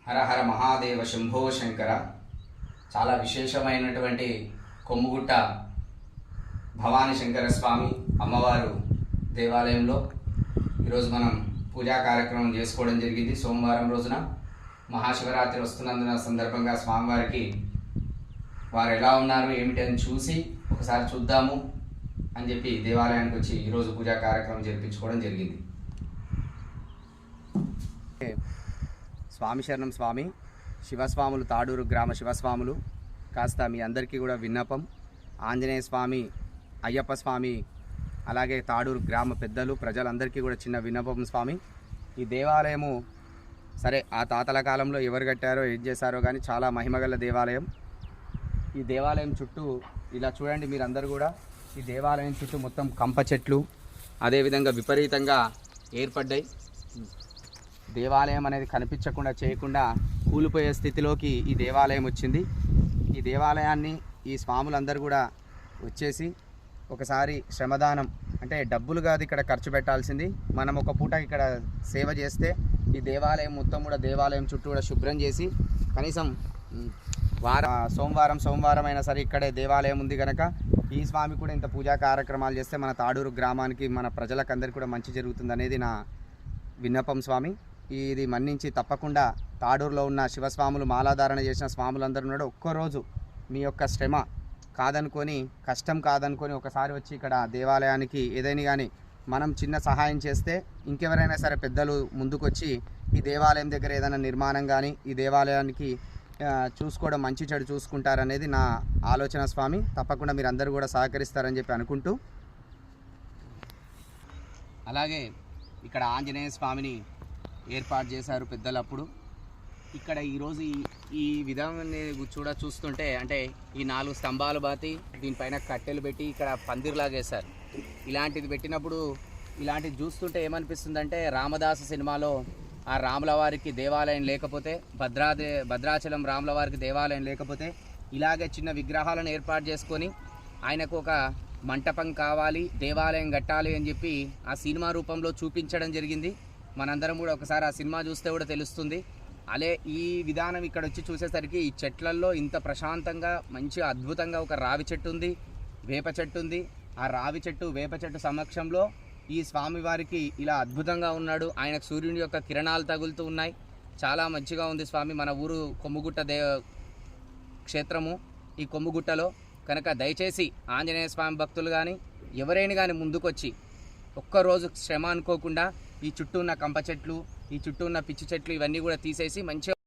హర హర మహాదేవ శంభో శంకర. చాలా విశేషమైనటువంటి కొమ్ముగుట్ట భవానీ శంకర స్వామి అమ్మవారు దేవాలయంలో ఈరోజు మనం పూజా కార్యక్రమం చేసుకోవడం జరిగింది. సోమవారం రోజున మహాశివరాత్రి వస్తున్నందున సందర్భంగా స్వామివారికి వారు ఎలా ఉన్నారు ఏమిటి అని చూసి ఒకసారి చూద్దాము అని చెప్పి దేవాలయానికి వచ్చి ఈరోజు పూజా కార్యక్రమం జరిపించుకోవడం జరిగింది. స్వామి శరణం స్వామి. శివస్వాములు తాడూరు గ్రామ శివస్వాములు. కాస్త మీ అందరికీ కూడా విన్నపం, ఆంజనేయ స్వామి, అయ్యప్ప స్వామి, అలాగే తాడూరు గ్రామ పెద్దలు ప్రజలందరికీ కూడా చిన్న విన్నపం స్వామి. ఈ దేవాలయము సరే ఆ తాతల కాలంలో ఎవరు కట్టారో ఏం చేశారో కానీ చాలా మహిమగల దేవాలయం. ఈ దేవాలయం చుట్టూ ఇలా చూడండి మీరందరూ కూడా, ఈ దేవాలయం చుట్టూ మొత్తం కంప చెట్లు అదేవిధంగా విపరీతంగా ఏర్పడ్డాయి. దేవాలయం అనేది కనిపించకుండా చేయకుండా కూలిపోయే స్థితిలోకి ఈ దేవాలయం వచ్చింది. ఈ దేవాలయాన్ని ఈ స్వాములందరూ కూడా వచ్చేసి ఒకసారి శ్రమదానం అంటే డబ్బులు కాదు ఇక్కడ ఖర్చు పెట్టాల్సింది. మనం ఒక పూట ఇక్కడ సేవ చేస్తే ఈ దేవాలయం మొత్తం కూడా దేవాలయం చుట్టూ కూడా శుభ్రం చేసి కనీసం సోమవారం అయినా సరే ఇక్కడే దేవాలయం ఉంది కనుక ఈ స్వామి కూడా ఇంత పూజా కార్యక్రమాలు చేస్తే మన తాడూరు గ్రామానికి మన ప్రజలకందరికీ కూడా మంచి జరుగుతుంది అనేది నా విన్నపం స్వామి. ఇది మన్నించి తప్పకుండా తాడూరులో ఉన్న శివస్వాములు మాలాధారణ చేసిన స్వాములందరూ ఉన్నాడు ఒక్కరోజు మీ యొక్క శ్రమ కాదనుకొని కష్టం కాదనుకొని ఒకసారి వచ్చి ఇక్కడ దేవాలయానికి ఏదైనా కానీ మనం చిన్న సహాయం చేస్తే ఇంకెవరైనా సరే పెద్దలు ముందుకొచ్చి ఈ దేవాలయం దగ్గర ఏదైనా నిర్మాణం కానీ ఈ దేవాలయానికి చూసుకోవడం మంచి చెడు చూసుకుంటారనేది నా ఆలోచన స్వామి. తప్పకుండా మీరు అందరూ కూడా సహకరిస్తారని చెప్పి అనుకుంటూ, అలాగే ఇక్కడ ఆంజనేయ స్వామిని ఏర్పాటు చేశారు పెద్దలు అప్పుడు. ఇక్కడ ఈరోజు ఈ విధానాన్ని చూస్తుంటే అంటే ఈ 4 స్తంభాలు బాతి దీనిపైన కట్టెలు పెట్టి ఇక్కడ పందిర్లాగా వేశారు. ఇలాంటిది పెట్టినప్పుడు ఇలాంటిది చూస్తుంటే ఏమనిపిస్తుందంటే రామదాసు సినిమాలో ఆ రాముల వారికి దేవాలయం లేకపోతే భద్రాచలం రాముల వారికి దేవాలయం లేకపోతే ఇలాగే చిన్న విగ్రహాలను ఏర్పాటు చేసుకొని ఆయనకు ఒక మంటపం కావాలి దేవాలయం కట్టాలి అని చెప్పి ఆ సినిమా రూపంలో చూపించడం జరిగింది. మనందరం కూడా ఒకసారి ఆ సినిమా చూస్తే కూడా తెలుస్తుంది. అలే ఈ విధానం ఇక్కడ వచ్చి చూసేసరికి ఈ చెట్లల్లో ఇంత ప్రశాంతంగా మంచి అద్భుతంగా ఒక రావి చెట్టు ఉంది, వేప చెట్టు ఉంది. ఆ రావి చెట్టు వేప చెట్టు సమక్షంలో ఈ స్వామివారికి ఇలా అద్భుతంగా ఉన్నాడు. ఆయనకు సూర్యుని యొక్క కిరణాలు తగులుతూ ఉన్నాయి. చాలా మంచిగా ఉంది స్వామి. మన ఊరు కొమ్ముగుట్ట క్షేత్రము ఈ కొమ్ముగుట్టలో కనుక దయచేసి ఆంజనేయ స్వామి భక్తులు కానీ ఎవరైనా కానీ ముందుకొచ్చి ఒక్కరోజు శ్రమ అనుకోకుండా ఈ చుట్టూ ఉన్న కంప చెట్లు ఈ చుట్టూ ఉన్న పిచ్చి చెట్లు ఇవన్నీ కూడా తీసేసి మంచిగా